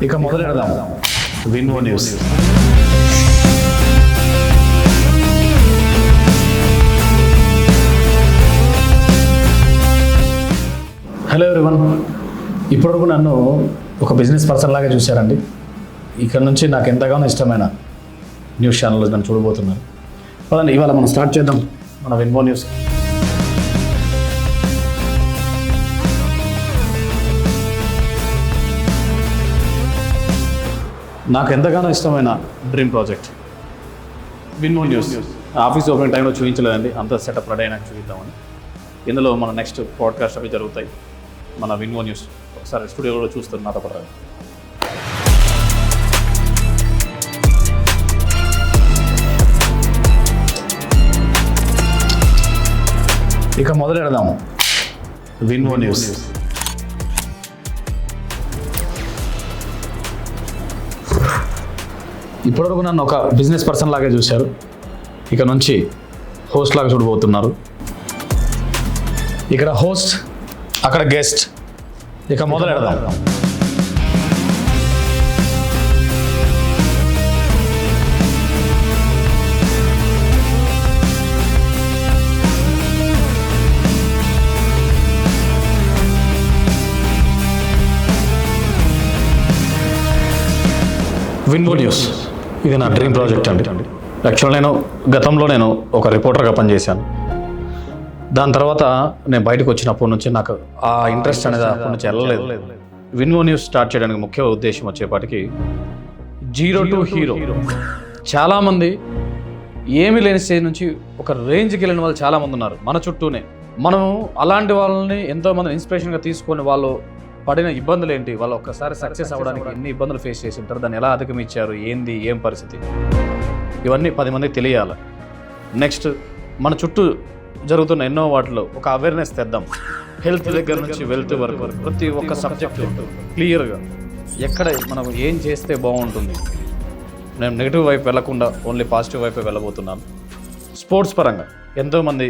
ఇక మొదలెడదాం విన్వో news. Hello everyone, ఇప్పటివరకు నన్ను ఒక బిజినెస్ పర్సన్ లాగా చూశారండి. ఇక్కడ నుంచి నాకు ఎంతగానో ఇష్టమైన న్యూస్ ఛానల్లో నన్ను చూడబోతున్నారు. పదండి, ఇవాళ మనం స్టార్ట్ చేద్దాం మన విన్వో న్యూస్. నాకు ఎంతగానో ఇష్టమైన dream project Vinvo news. Office opening టైంలో చూపించలేదండి, అంత సెటప్ రెడీ అయినాక చూపిద్దామని. ఇందులో మన నెక్స్ట్ పాడ్కాస్ట్ అవి జరుగుతాయి మన విన్వో న్యూస్. ఒకసారి స్టూడియోలో చూస్తారు నాతో పాటు. ఇక మొదలెడదాం విన్వో న్యూస్. ఇప్పటివరకు నన్ను ఒక బిజినెస్ పర్సన్ లాగా చూశారు, ఇక నుంచి హోస్ట్ లాగా చూడబోతున్నారు. ఇక్కడ హోస్ట్, అక్కడ గెస్ట్. ఇక మొదలెడదాం. విన్వో న్యూస్ ఇది నా డ్రీమ్ ప్రాజెక్ట్ అండి. యాక్చువల్ గతంలో నేను ఒక రిపోర్టర్గా పనిచేశాను. దాని తర్వాత నేను బయటకు వచ్చినప్పటి నుంచి నాకు ఆ ఇంట్రెస్ట్ అనేది అప్పటి నుంచి వెళ్ళలేదు. విన్వో న్యూస్ స్టార్ట్ చేయడానికి ముఖ్య ఉద్దేశం వచ్చేపాటికి జీరో టు హీరో. చాలామంది ఏమీ లేని స్టేజ్ నుంచి ఒక రేంజ్కి వెళ్ళిన వాళ్ళు చాలామంది ఉన్నారు మన చుట్టూనే. మనం అలాంటి వాళ్ళని ఎంతోమంది ఇన్స్పిరేషన్గా తీసుకొని వాళ్ళు పడిన ఇబ్బందులు ఏంటి, వాళ్ళు ఒక్కసారి సక్సెస్ అవ్వడానికి ఎన్ని ఇబ్బందులు ఫేస్ చేసి ఉంటారు, దాన్ని ఎలా అధిగమించారు, ఏంది ఏం పరిస్థితి, ఇవన్నీ 10 మందికి తెలియాలి. నెక్స్ట్ మన చుట్టూ జరుగుతున్న ఎన్నో వాటిలో ఒక అవేర్నెస్ తెద్దాం. హెల్త్ దగ్గర నుంచి వెల్త్ వరకు ప్రతి ఒక్క సబ్జెక్ట్ క్లియర్గా ఎక్కడ మనం ఏం చేస్తే బాగుంటుంది. నేను నెగిటివ్ వైపు వెళ్ళకుండా ఓన్లీ పాజిటివ్ వైపే వెళ్ళబోతున్నాను. స్పోర్ట్స్ పరంగా ఎంతోమంది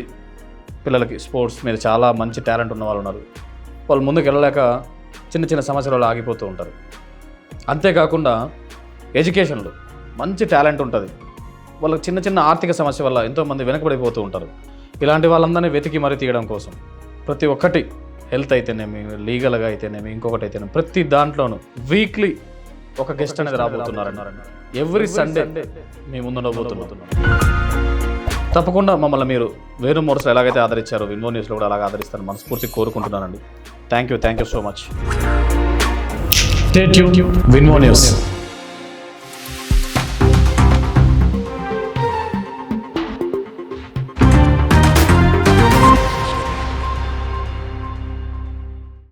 పిల్లలకి స్పోర్ట్స్ మీద చాలా మంచి టాలెంట్ ఉన్న వాళ్ళు ఉన్నారు. వాళ్ళు ముందుకు వెళ్ళలేక చిన్న చిన్న సమస్యలలో ఆగిపోతూ ఉంటారు. అంతేకాకుండా ఎడ్యుకేషన్లో మంచి టాలెంట్ ఉంటుంది, వాళ్ళకి చిన్న చిన్న ఆర్థిక సమస్య వల్ల ఎంతోమంది వెనకబడిపోతూ ఉంటారు. ఇలాంటి వాళ్ళందరినీ వెతికి మరీ తీయడం కోసం ప్రతి ఒక్కటి హెల్త్ అయితేనేమి, లీగల్గా అయితేనేమి, ఇంకొకటి అయితేనేమి ప్రతి దాంట్లోనూ వీక్లీ ఒక గెస్ట్ అనేది రాబోతున్నారన్నారన్న. ఎవ్రీ సండే మీ ముందు ఉండబోతున్నాం. తప్పకుండా మమ్మల్ని మీరు వేరే మోడ్స్లో ఎలాగైతే ఆదరించారో విన్వో న్యూస్లో కూడా అలాగే ఆదరిస్తారని మనస్ఫూర్తిగా కోరుకుంటున్నానండి. Thank you so much. Stay tuned Vinvo news.